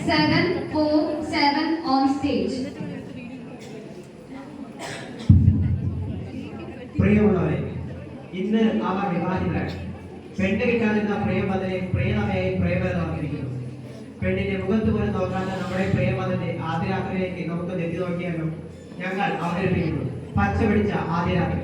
747 on stage. പ്രിയമുള്ളവരെ, ഇന്ന് അവർ വിവാഹിതരായി. പെണ്ണ് കിട്ടാതിരുന്ന പ്രിയമതനെ പ്രിയതമയായി പ്രേമതമാക്കിയിരിക്കുന്നു. പെണ്ണിന്റെ മുഖത്ത് പോലും നോക്കാത്ത നമ്മുടെ പ്രിയമതന്റെ ആദ്യരാത്രിയിലേക്ക് നമുക്ക് നെറ്റി നോക്കിയാലോ? ഞങ്ങൾ അവതരിപ്പിക്കുന്നു പച്ച പിടിച്ച ആദ്യരാത്രി.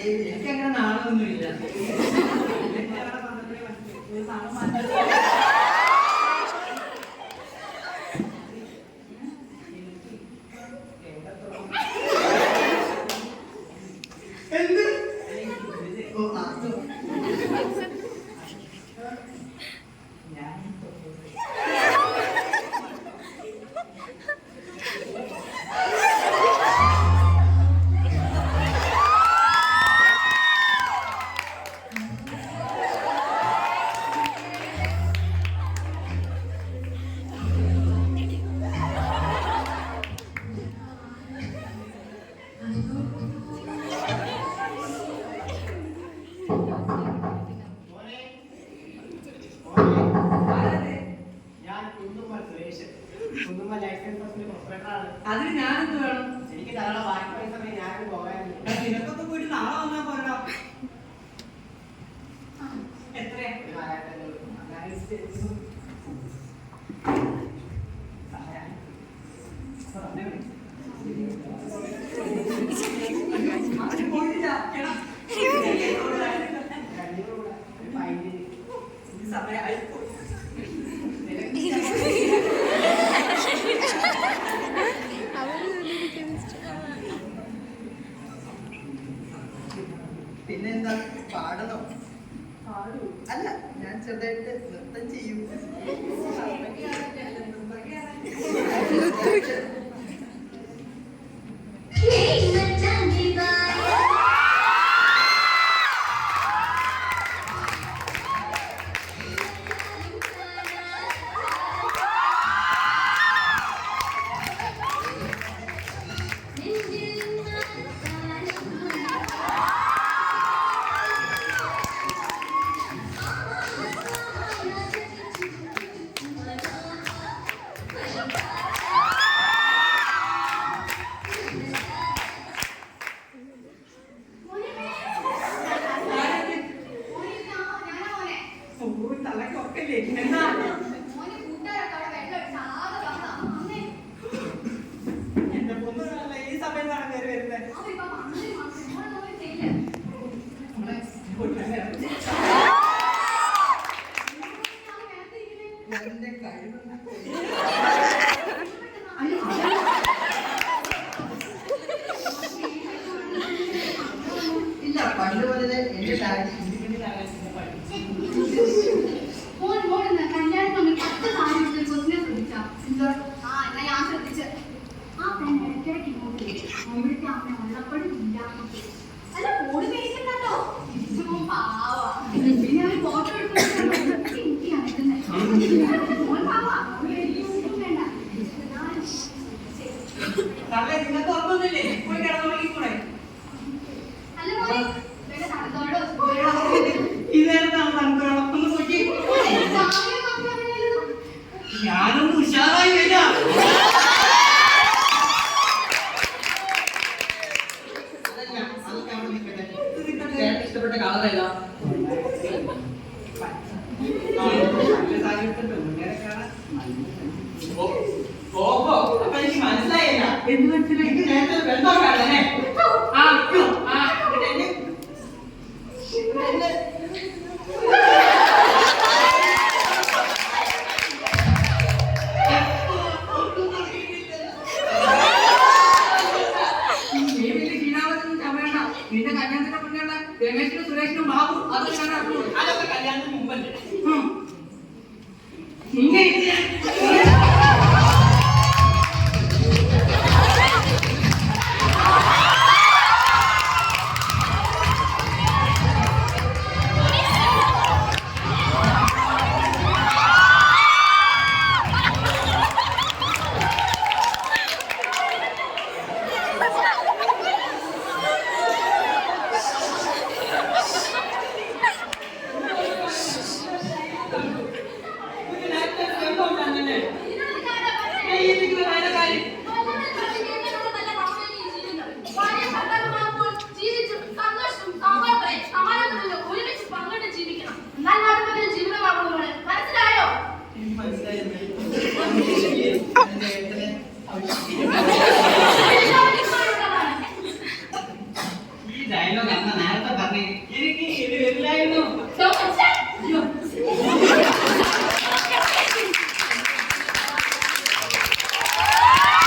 എനിക്കങ്ങനെ നാളൊന്നുമില്ല. അതിന് ഞാനെന്ത് വേണം? എനിക്ക് ധാരാളം ബാക്കി പൈസ ഞാൻ പോകാനില്ല. നിനക്കൊക്കെ പോയിട്ട് നാളെ വന്നാൽ പോരടാ. എത്രയാ? പിന്നെന്താ പാടണോ? അല്ല, ഞാൻ ചെറുതായിട്ട് നൃത്തം ചെയ്യും. തലക്കൊക്കെ എന്താ എന്റെ പൊന്നല്ല ഈ സമയം കയറി വരുന്നത്. എന്റെ കഴിവ് ഇല്ല, പണ്ട് പോലെ എന്റെ ഡാഡി നിങ്ങൾക്ക് ഓർമ്മൊന്നുമില്ലേ? പോയി കിടന്നുകൂടെ ഇതേതാണ് തണുത്തോളം ഒന്ന് നോക്കി. ഞാനൊന്ന് ഉഷാറായി വരാം. ഇഷ്ടപ്പെട്ട കളർ ഏതാ? അപ്പൊ എനിക്ക് മനസ്സിലായില്ല. എന്ത് മനസ്സിലായി? നേരത്തെ വെള്ളം കാണല്ലേ? നിന്റെ കല്യാണത്തിന് മുന്നേ രമേശിനും സുരേഷിനും ബാബു അതൊക്കെ കല്യാണത്തിന് മുമ്പല്ലേ? മനസ്സിലായോ?